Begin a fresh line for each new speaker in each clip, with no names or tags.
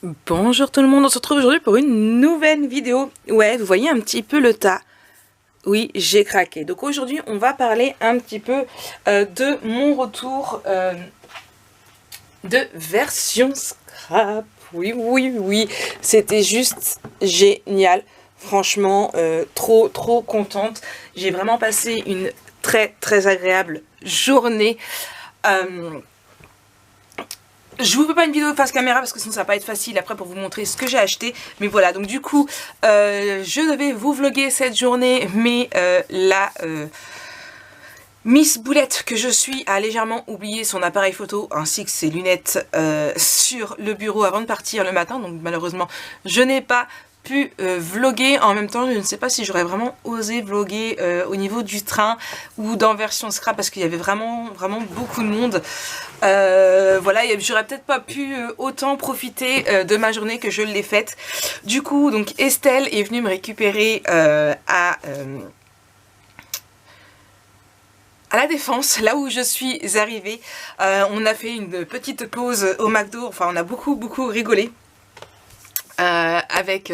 Bonjour tout le monde, on se retrouve aujourd'hui pour une nouvelle vidéo. Ouais, vous voyez un petit peu le tas. Oui, j'ai craqué. Donc aujourd'hui, on va parler un petit peu de mon retour de version scrap. Oui, c'était juste génial. Franchement, trop contente. J'ai vraiment passé une très agréable journée. Je vous fais pas une vidéo face caméra parce que sinon ça va pas être facile après pour vous montrer ce que j'ai acheté. Mais voilà, donc du coup, je devais vous vlogger cette journée, mais la Miss Boulette que je suis a légèrement oublié son appareil photo ainsi que ses lunettes sur le bureau avant de partir le matin. Donc malheureusement, je n'ai pas pu vlogger. En même temps, je ne sais pas si j'aurais vraiment osé vlogger au niveau du train ou dans version scrap parce qu'il y avait vraiment beaucoup de monde. Voilà, j'aurais peut-être pas pu autant profiter de ma journée que je l'ai faite. Du coup, donc Estelle est venue me récupérer à la Défense, là où je suis arrivée. On a fait une petite pause au McDo, enfin on a beaucoup rigolé. Avec,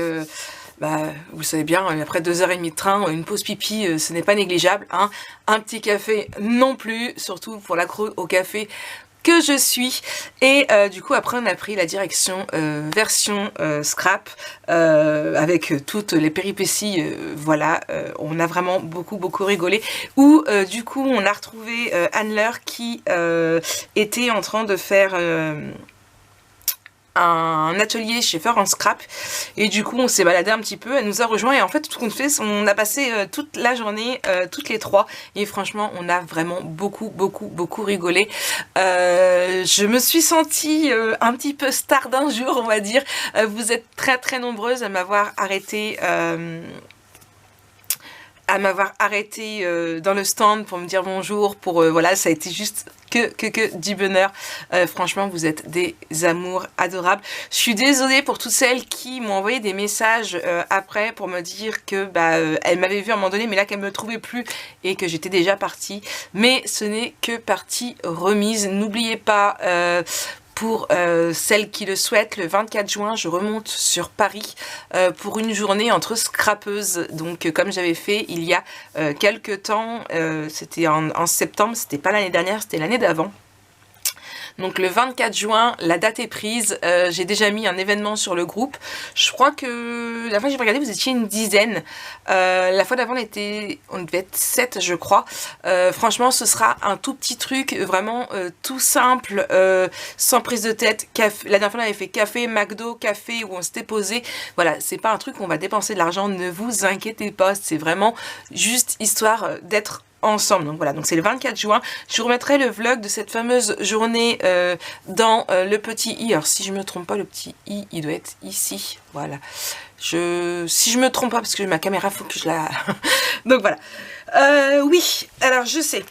vous savez bien, après 2h30 de train, une pause pipi, ce n'est pas négligeable, hein. Un petit café non plus, surtout pour l'accro au café que je suis. Et du coup après on a pris la direction version scrap avec toutes les péripéties. Voilà, on a vraiment beaucoup rigolé, où du coup on a retrouvé Anne-Laure qui était en train de faire un atelier chez Feur en Scrap, et du coup on s'est baladé un petit peu, elle nous a rejoint, et en fait tout ce qu'on fait, on a passé toute la journée toutes les trois, et franchement on a vraiment beaucoup rigolé. Je me suis sentie un petit peu star d'un jour, on va dire. Vous êtes très nombreuses à m'avoir arrêté dans le stand pour me dire bonjour, pour voilà, ça a été juste que du bonheur. Franchement, vous êtes des amours adorables. Je suis désolée pour toutes celles qui m'ont envoyé des messages après pour me dire que elles m'avaient vu à un moment donné, mais là qu'elles me trouvaient plus et que j'étais déjà partie. Mais ce n'est que partie remise. N'oubliez pas, pour celles qui le souhaitent, le 24 juin, je remonte sur Paris pour une journée entre scrapeuses. Donc comme j'avais fait il y a quelques temps, c'était en septembre, c'était pas l'année dernière, c'était l'année d'avant. Donc le 24 juin, la date est prise. J'ai déjà mis un événement sur le groupe. Je crois que la fois que j'ai regardé, vous étiez une dizaine. La fois d'avant, on devait être 7, je crois. Franchement, ce sera un tout petit truc, vraiment tout simple, sans prise de tête. Café. La dernière fois, on avait fait café, McDo, café, où on s'était posé. Voilà, c'est pas un truc où on va dépenser de l'argent, ne vous inquiétez pas. C'est vraiment juste histoire d'être ensemble. Donc voilà, donc c'est le 24 juin. Je vous remettrai le vlog de cette fameuse journée dans le petit i. Alors si je me trompe pas, le petit i, il doit être ici. Voilà. Si je me trompe pas, parce que ma caméra, faut que je la... Donc voilà. Oui, alors je sais.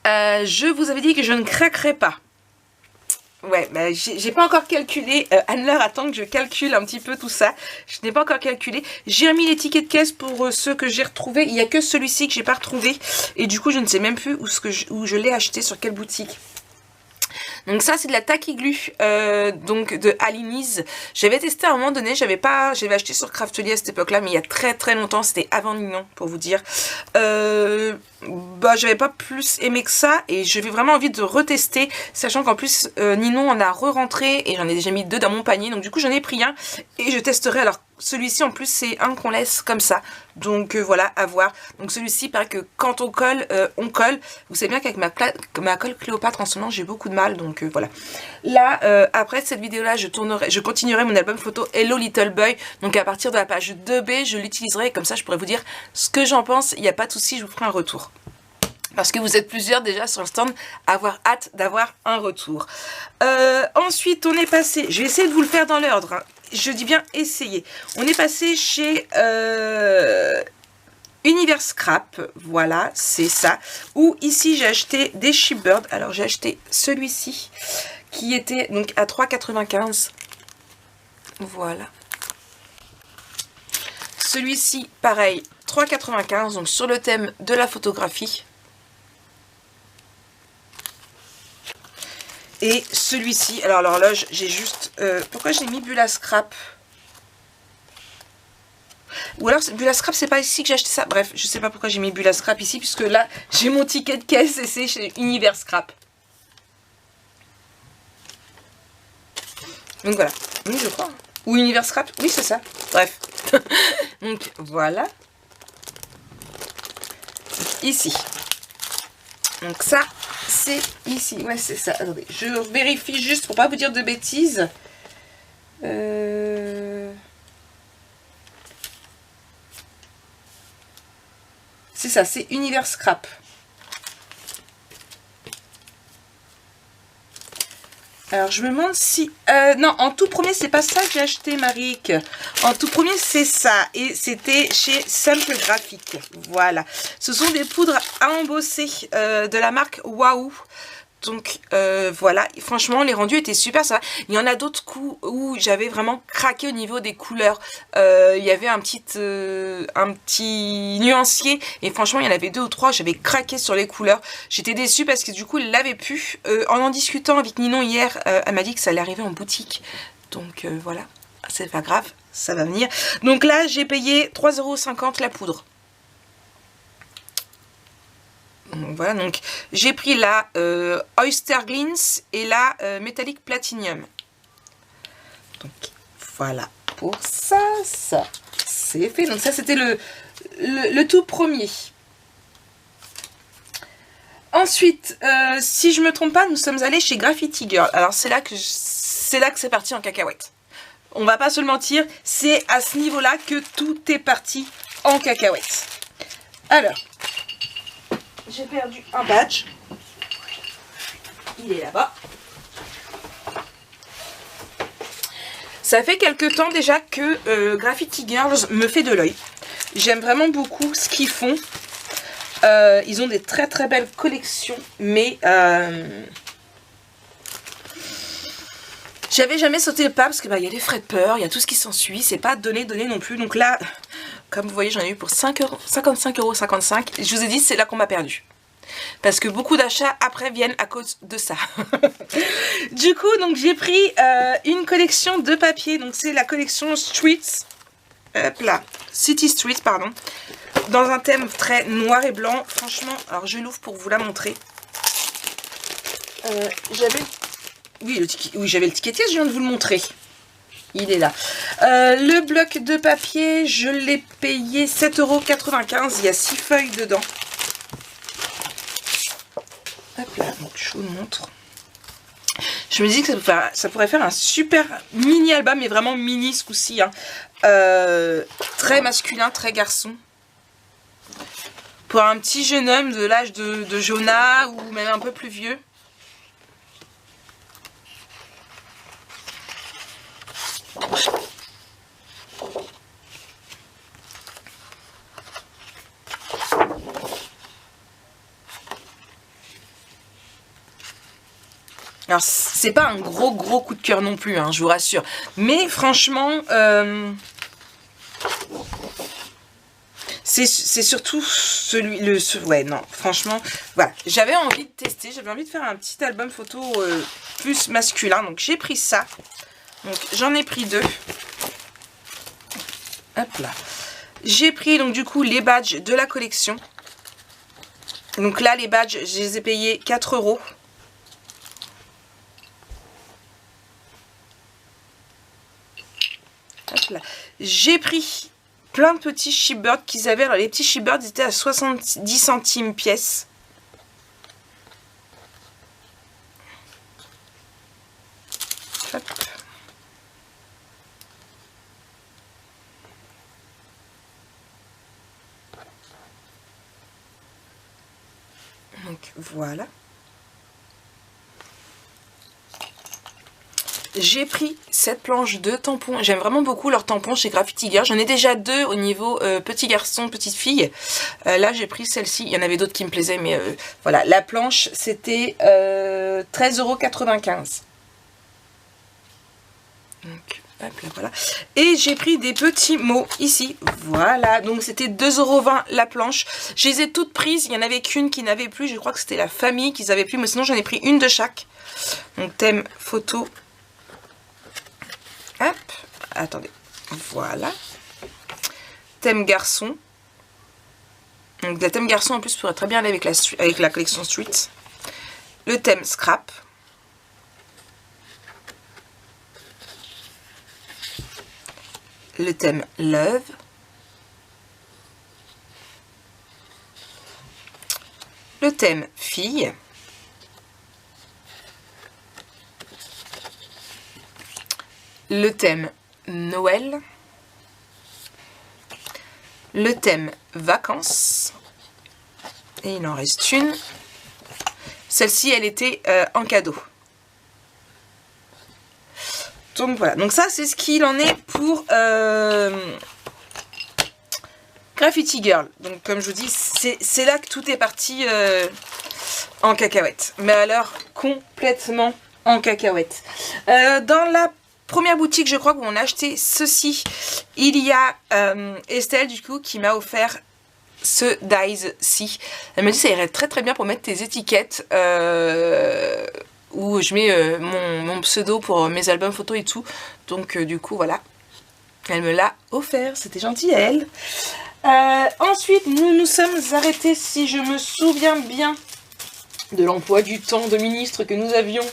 Je vous avais dit que je ne craquerais pas. Ouais, j'ai pas encore calculé. Anne-Laure attend que je calcule un petit peu tout ça. Je n'ai pas encore calculé. J'ai remis les tickets de caisse pour ceux que j'ai retrouvés. Il n'y a que celui-ci que j'ai pas retrouvé. Et du coup, je ne sais même plus où je l'ai acheté, sur quelle boutique. Donc ça c'est de la taquiglu, donc de Aliniz. J'avais testé à un moment donné, j'avais acheté sur Craftly à cette époque là, mais il y a très longtemps, c'était avant Ninon pour vous dire. J'avais pas plus aimé que ça, et j'avais vraiment envie de retester, sachant qu'en plus Ninon en a re-rentré et j'en ai déjà mis 2 dans mon panier, donc du coup j'en ai pris un et je testerai. Alors celui-ci en plus c'est un qu'on laisse comme ça, donc voilà, à voir. Donc celui-ci, paraît que quand on colle, on colle. Vous savez bien qu'avec ma colle Cléopâtre en ce moment j'ai beaucoup de mal, donc voilà. Là après cette vidéo là, je continuerai mon album photo Hello Little Boy, donc à partir de la page 2B je l'utiliserai, comme ça je pourrais vous dire ce que j'en pense. Il n'y a pas de souci, je vous ferai un retour. Parce que vous êtes plusieurs déjà sur le stand à avoir hâte d'avoir un retour. Ensuite, on est passé... Je vais essayer de vous le faire dans l'ordre. Hein. Je dis bien essayer. On est passé chez Univers Scrap. Voilà, c'est ça. Où ici, j'ai acheté des Shipbird. Alors, j'ai acheté celui-ci qui était donc à 3,95 €. Voilà. Celui-ci, pareil, 3,95 €. Donc, sur le thème de la photographie. Et celui-ci, alors l'horloge, j'ai juste... pourquoi j'ai mis Bulla Scrap? Ou alors Bulla Scrap, c'est pas ici que j'ai acheté ça. Bref, je sais pas pourquoi j'ai mis Bulla Scrap ici, puisque là, j'ai mon ticket de caisse et c'est chez Univers Scrap. Donc voilà, oui je crois. Ou Univers Scrap, oui c'est ça. Bref. Donc voilà. Ici. Donc ça, c'est ici. Ouais, c'est ça. Attendez, je vérifie juste pour pas vous dire de bêtises. C'est ça, c'est Univers Scrap. Alors, je me demande si... non, en tout premier, c'est pas ça que j'ai acheté, Maric. En tout premier, c'est ça. Et c'était chez Simple Graphique. Voilà. Ce sont des poudres à embosser de la marque Waouh. Donc, voilà. Et franchement, les rendus étaient super. Ça va. Il y en a d'autres coups où j'avais vraiment craqué au niveau des couleurs. Il y avait un petit nuancier. Et franchement, il y en avait 2 ou 3. J'avais craqué sur les couleurs. J'étais déçue parce que du coup, il l'avait pu. En discutant avec Ninon hier, elle m'a dit que ça allait arriver en boutique. Donc, voilà. C'est pas grave. Ça va venir. Donc là, j'ai payé 3,50 € la poudre. Voilà, donc j'ai pris la Oyster Glints et la Metallic Platinum. Donc voilà pour ça, ça c'est fait. Donc ça c'était le tout premier. Ensuite, si je me trompe pas, nous sommes allés chez Graffiti Girl. Alors c'est là que c'est parti en cacahuète. On va pas se le mentir, c'est à ce niveau-là que tout est parti en cacahuète. Alors, j'ai perdu un badge. Il est là-bas. Ça fait quelques temps déjà que Graffiti Girls me fait de l'œil. J'aime vraiment beaucoup ce qu'ils font. Ils ont des très très belles collections. Mais j'avais jamais sauté le pas parce que y a les frais de peur, il y a tout ce qui s'ensuit. C'est pas donné non plus. Donc là... Comme vous voyez, j'en ai eu pour 55,55 €. Je vous ai dit, c'est là qu'on m'a perdu. Parce que beaucoup d'achats après viennent à cause de ça. Du coup, donc j'ai pris une collection de papier. Donc c'est la collection Streets. Hop là. City Street, pardon. Dans un thème très noir et blanc. Franchement, alors je l'ouvre pour vous la montrer. J'avais... Oui, j'avais le ticketier, je viens de vous le montrer. Il est là. Le bloc de papier, je l'ai payé 7,95 €. Il y a 6 feuilles dedans. Hop là, donc je vous le montre. Je me dis que ça pourrait faire un super mini album, mais vraiment mini ce coup-ci. Hein. Très masculin, très garçon. Pour un petit jeune homme de l'âge de Jonah ou même un peu plus vieux. Alors c'est pas un gros coup de cœur non plus, hein, je vous rassure. Mais franchement, c'est surtout ouais non, franchement, voilà. J'avais envie de tester, j'avais envie de faire un petit album photo plus masculin. Donc j'ai pris ça. Donc j'en ai pris 2. Hop là. J'ai pris donc du coup les badges de la collection. Donc là les badges, je les ai payés 4 €. J'ai pris plein de petits shipbirds qu'ils avaient. Alors les petits shipbirds étaient à 70 centimes pièce. Hop. Donc voilà. J'ai pris cette planche de tampons. J'aime vraiment beaucoup leurs tampons chez Graffiti Girl. J'en ai déjà 2 au niveau petit garçon, petite fille. Là, j'ai pris celle-ci. Il y en avait d'autres qui me plaisaient, mais voilà. La planche, c'était 13,95 €. Donc, Hop là, voilà. Et j'ai pris des petits mots ici. Voilà. Donc c'était 2,20 € la planche. Je les ai toutes prises. Il n'y en avait qu'une qui n'avait plus. Je crois que c'était la famille qu'ils avaient plus. Mais sinon j'en ai pris une de chaque. Donc thème photo. Hop. Attendez. Voilà. Thème garçon. Donc le thème garçon en plus pourrait très bien aller avec la collection Street. Le thème scrap. Le thème love. Le thème fille. Le thème Noël. Le thème vacances. Et il en reste une. Celle-ci, elle était en cadeau. Donc voilà, donc ça c'est ce qu'il en est pour Graffiti Girl. Donc comme je vous dis, c'est là que tout est parti en cacahuète. Mais alors complètement en cacahuète. Dans la première boutique, je crois, où on a acheté ceci, il y a Estelle du coup qui m'a offert ce dies-ci. Elle m'a dit ça irait très très bien pour mettre tes étiquettes où je mets mon pseudo pour mes albums photos et tout. Donc du coup voilà, elle me l'a offert, c'était gentil à elle. Ensuite nous nous sommes arrêtés, si je me souviens bien, de l'emploi du temps de ministre que nous avions.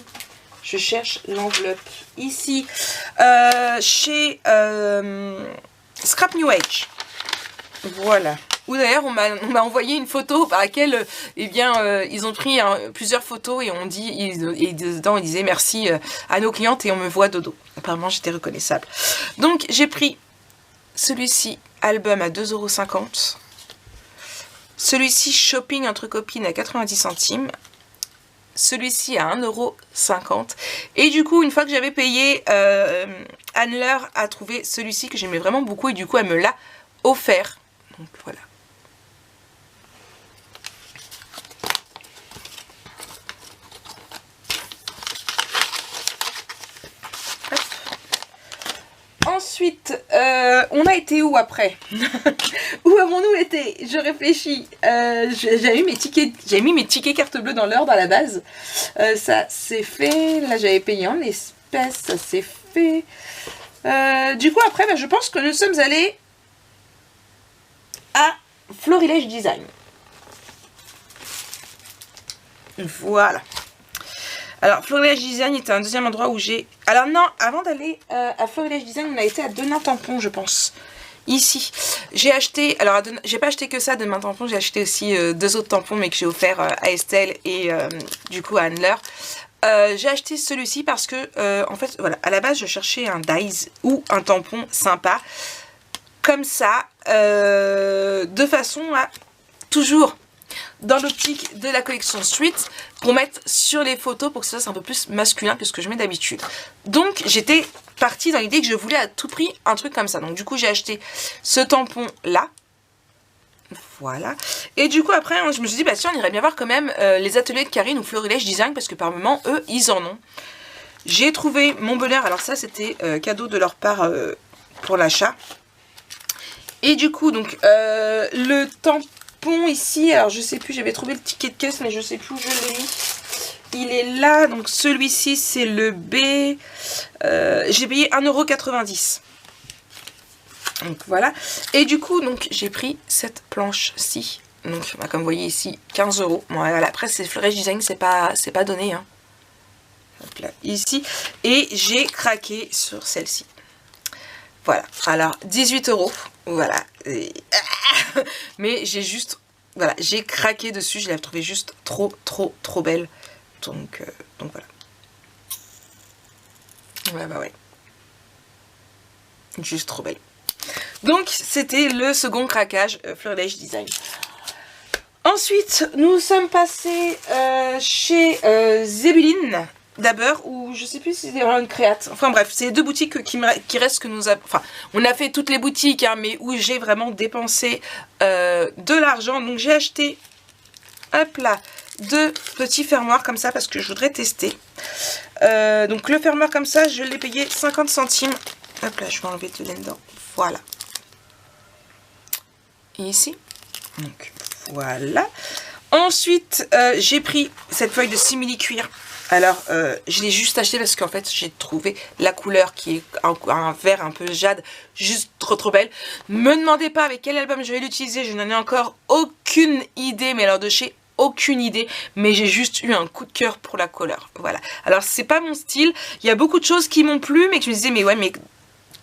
Je cherche l'enveloppe ici, chez Scrap New Age. Voilà. Ou d'ailleurs on m'a envoyé une photo par laquelle eh bien, ils ont pris plusieurs photos et on dit, et dedans ils disaient merci à nos clientes et on me voit dodo. Apparemment j'étais reconnaissable. Donc j'ai pris celui-ci, album à 2,50 €. Celui-ci, shopping entre copines à 90 centimes. Celui-ci à 1,50 €. Et du coup, une fois que j'avais payé, Anne-Laure a trouvé celui-ci que j'aimais vraiment beaucoup et du coup elle me l'a offert. Donc voilà. Ensuite, on a été où après? Où avons-nous été? Je réfléchis. J'ai mis mes tickets carte bleue dans l'ordre à la base. Ça c'est fait. Là j'avais payé en espèces. Ça c'est fait. Du coup après, je pense que nous sommes allés à Florilège Design. Voilà. Alors, Florilège Design était un deuxième endroit où j'ai... Alors non, avant d'aller à Florilège Design, on a été à Denain Tampon, je pense. Ici. J'ai acheté... Alors, j'ai pas acheté que ça, Denain Tampon. J'ai acheté aussi 2 autres tampons, mais que j'ai offert à Estelle et du coup à Anne-Laure. J'ai acheté celui-ci parce que, en fait, voilà, à la base, je cherchais un dies ou un tampon sympa. Comme ça, de façon à toujours... dans l'optique de la collection Street pour mettre sur les photos pour que ça soit un peu plus masculin que ce que je mets d'habitude. Donc j'étais partie dans l'idée que je voulais à tout prix un truc comme ça. Donc du coup j'ai acheté ce tampon là. Voilà. Et du coup après je me suis dit bah tiens on irait bien voir quand même les ateliers de Karine ou Florilège Design parce que par moment eux ils en ont. J'ai trouvé mon bonheur. Alors ça c'était cadeau de leur part pour l'achat. Et du coup donc le tampon ici, alors je sais plus, j'avais trouvé le ticket de caisse mais je sais plus où je l'ai mis. Il est là, donc celui-ci c'est le B. J'ai payé 1,90 €. Donc voilà. Et du coup donc j'ai pris cette planche-ci. Donc bah, comme vous voyez ici 15 €. Bon voilà, après c'est Florilège Design, c'est pas donné hein. Donc là, ici. Et j'ai craqué sur celle-ci. Voilà, alors 18 €, voilà, mais j'ai juste, voilà, j'ai craqué dessus, je l'ai trouvée juste trop belle, donc voilà. Ouais, bah ouais, juste trop belle. Donc c'était le second craquage Florilège Design. Ensuite, nous sommes passés chez Zébuline. D'abord, ou je sais plus si c'est vraiment une créate. Enfin bref, c'est les deux boutiques qui restent que nous avons... Enfin, on a fait toutes les boutiques, hein, mais où j'ai vraiment dépensé de l'argent. Donc j'ai acheté, hop là, 2 petits fermoirs comme ça parce que je voudrais tester. Donc le fermoir comme ça, je l'ai payé 50 centimes. Hop là, je vais enlever tout là-dedans. Voilà. Et ici. Donc, voilà. Ensuite, j'ai pris cette feuille de simili-cuir. Alors, je l'ai juste acheté parce qu'en fait, j'ai trouvé la couleur qui est un vert un peu jade, juste trop belle. Me demandez pas avec quel album je vais l'utiliser, je n'en ai encore aucune idée, mais alors de chez aucune idée, mais j'ai juste eu un coup de cœur pour la couleur. Voilà. Alors, c'est pas mon style, il y a beaucoup de choses qui m'ont plu, mais que je me disais, mais ouais, mais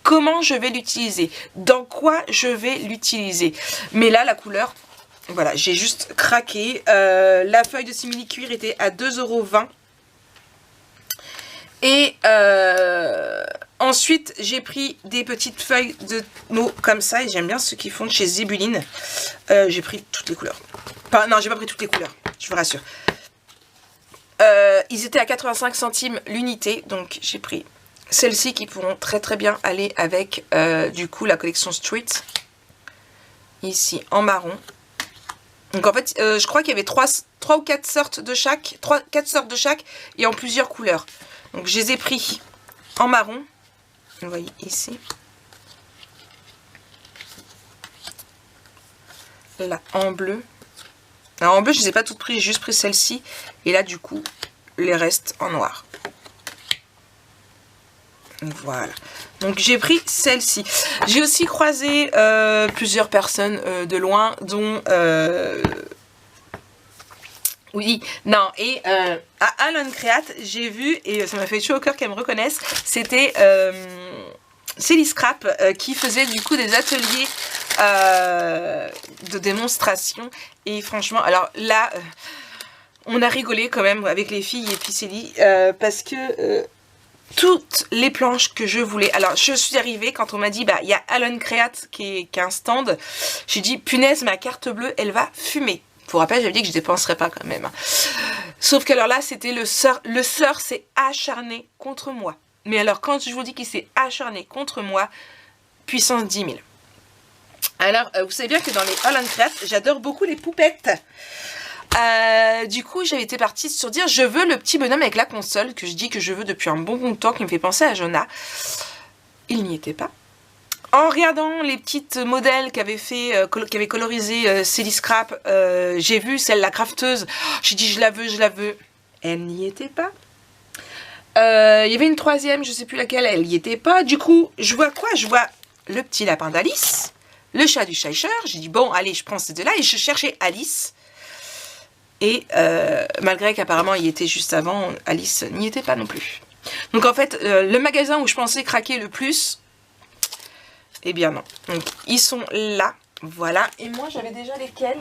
comment je vais l'utiliser? Dans quoi je vais l'utiliser? Mais là, la couleur, voilà, j'ai juste craqué. La feuille de simili-cuir était à 2,20 €. Et ensuite, j'ai pris des petites feuilles de mots comme ça. Et j'aime bien ceux qui font de chez Zebuline. J'ai pris toutes les couleurs. Enfin, non, j'ai pas pris toutes les couleurs, je vous rassure. Ils étaient à 85 centimes l'unité. Donc, j'ai pris celles-ci qui pourront très bien aller avec, du coup, la collection Street. Ici, en marron. Donc, en fait, je crois qu'il y avait 3 ou 4 sortes de chaque. 4 sortes de chaque et en plusieurs couleurs. Donc, je les ai pris en marron. Vous voyez ici. Là, en bleu. Alors, en bleu, je ne les ai pas toutes prises. J'ai juste pris celle-ci. Et là, du coup, les restes en noir. Voilà. Donc, j'ai pris celle-ci. J'ai aussi croisé plusieurs personnes de loin, dont... Oui, non, et à Alone Create, j'ai vu, et ça m'a fait chaud au cœur qu'elle me reconnaisse, c'était Célie Scrap qui faisait du coup des ateliers de démonstration. Et franchement, alors là, on a rigolé quand même avec les filles et puis Célie, parce que toutes les planches que je voulais... Alors, je suis arrivée quand on m'a dit, bah, il y a Alone Create qui est un stand. J'ai dit, punaise, ma carte bleue, elle va fumer. Pour rappel, j'avais dit que je ne dépenserais pas quand même. Sauf que alors là, c'était le sœur s'est acharné contre moi. Mais alors, quand je vous dis qu'il s'est acharné contre moi, puissance 10 000. Alors, vous savez bien que dans les Alone Create, j'adore beaucoup les poupettes. Du coup, j'avais été partie sur dire, je veux le petit bonhomme avec la console, que je dis que je veux depuis un bon temps, qui me fait penser à Jonah. Il n'y était pas. En regardant les petites modèles qu'avait colorisé Célie Scrap, j'ai vu celle la crafteuse. J'ai dit je la veux. Elle n'y était pas. Il y avait une troisième, je sais plus laquelle, elle n'y était pas. Du coup, je vois quoi? Je vois le petit lapin d'Alice, le chat du Schleicher. J'ai dit bon, allez, je prends ces deux-là et je cherchais Alice. Et malgré qu'apparemment il y était juste avant, Alice n'y était pas non plus. Donc en fait, le magasin où je pensais craquer le plus, eh bien non. Donc ils sont là, voilà. Et moi j'avais déjà lesquels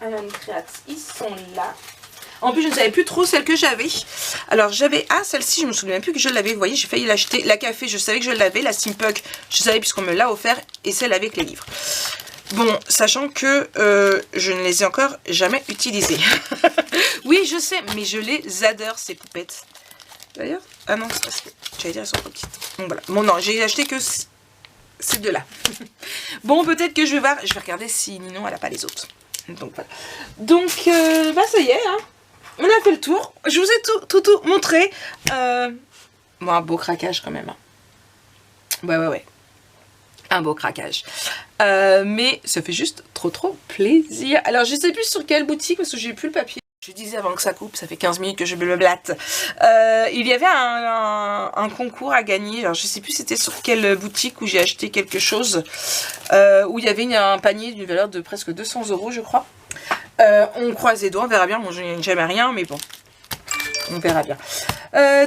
Alone Create, ils sont là. En plus je ne savais plus trop celle que j'avais. Alors j'avais, celle-ci je me souviens même plus que je l'avais. Vous voyez, j'ai failli l'acheter. La café, je savais que je l'avais. La Steampunk, je savais puisqu'on me l'a offert. Et celle avec les livres. Bon, sachant que je ne les ai encore jamais utilisées. Oui, je sais, mais je les adore, ces poupettes. D'ailleurs, ah non, c'est parce que j'allais dire elles sont trop petites. Donc voilà. Bon, non, j'ai acheté que ces deux-là. Bon, peut-être que je vais voir. Je vais regarder si Ninon, elle n'a pas les autres. Donc voilà. Donc, bah ça y est, hein. On a fait le tour. Je vous ai tout montré. Bon, un beau craquage quand même. Hein. Ouais. Un beau craquage. Mais ça fait juste trop plaisir. Alors, je sais plus sur quelle boutique parce que j'ai plus le papier. Je disais avant que ça coupe, ça fait 15 minutes que je me blatte. Il y avait un concours à gagner. Alors, je sais plus c'était sur quelle boutique où j'ai acheté quelque chose. Où il y avait un panier d'une valeur de presque 200 €, je crois. On croise les doigts, on verra bien. Bon, je n'ai jamais rien, mais bon. On verra bien.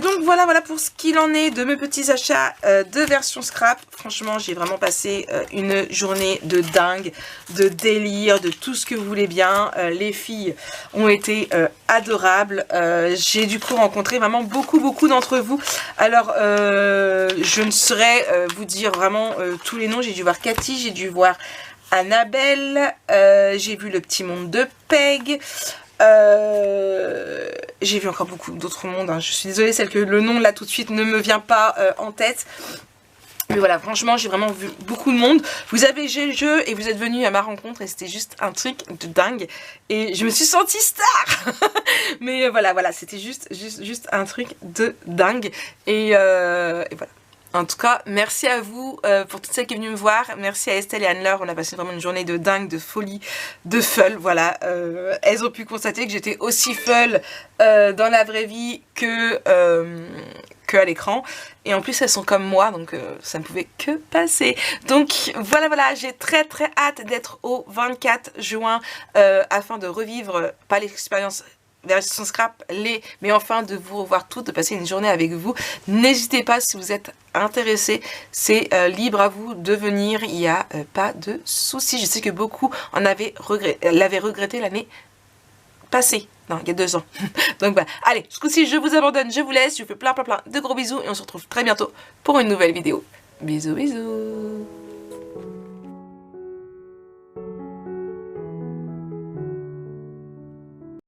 Donc voilà pour ce qu'il en est de mes petits achats de version scrap. Franchement, j'ai vraiment passé une journée de dingue, de délire, de tout ce que vous voulez bien. Les filles ont été adorables. J'ai du coup rencontré vraiment beaucoup d'entre vous. Alors, je ne saurais vous dire vraiment tous les noms. J'ai dû voir Cathy, j'ai dû voir Annabelle, j'ai vu le petit monde de Peg. J'ai vu encore beaucoup d'autres mondes, hein. Je suis désolée, celle que le nom là tout de suite ne me vient pas en tête. Mais voilà, franchement, j'ai vraiment vu beaucoup de monde. Vous avez joué le jeu et vous êtes venus à ma rencontre et c'était juste un truc de dingue. Et je me suis sentie star. Mais voilà, c'était juste un truc de dingue. Et voilà. En tout cas, merci à vous pour toutes celles qui sont venues me voir. Merci à Estelle et Anne-Laure. On a passé vraiment une journée de dingue, de folie, de folle. Voilà, elles ont pu constater que j'étais aussi folle dans la vraie vie que à l'écran. Et en plus, elles sont comme moi, donc ça ne pouvait que passer. Donc voilà, j'ai très hâte d'être au 24 juin afin de revivre, pas l'expérience version scrap, mais enfin de vous revoir toutes, de passer une journée avec vous. N'hésitez pas si vous êtes intéressés, c'est libre à vous de venir, il n'y a pas de souci. Je sais que beaucoup l'avaient regretté l'année passée, non, il y a 2 ans. Donc voilà, allez, ce coup-ci je vous abandonne, je vous laisse, je vous fais plein de gros bisous et on se retrouve très bientôt pour une nouvelle vidéo. Bisous.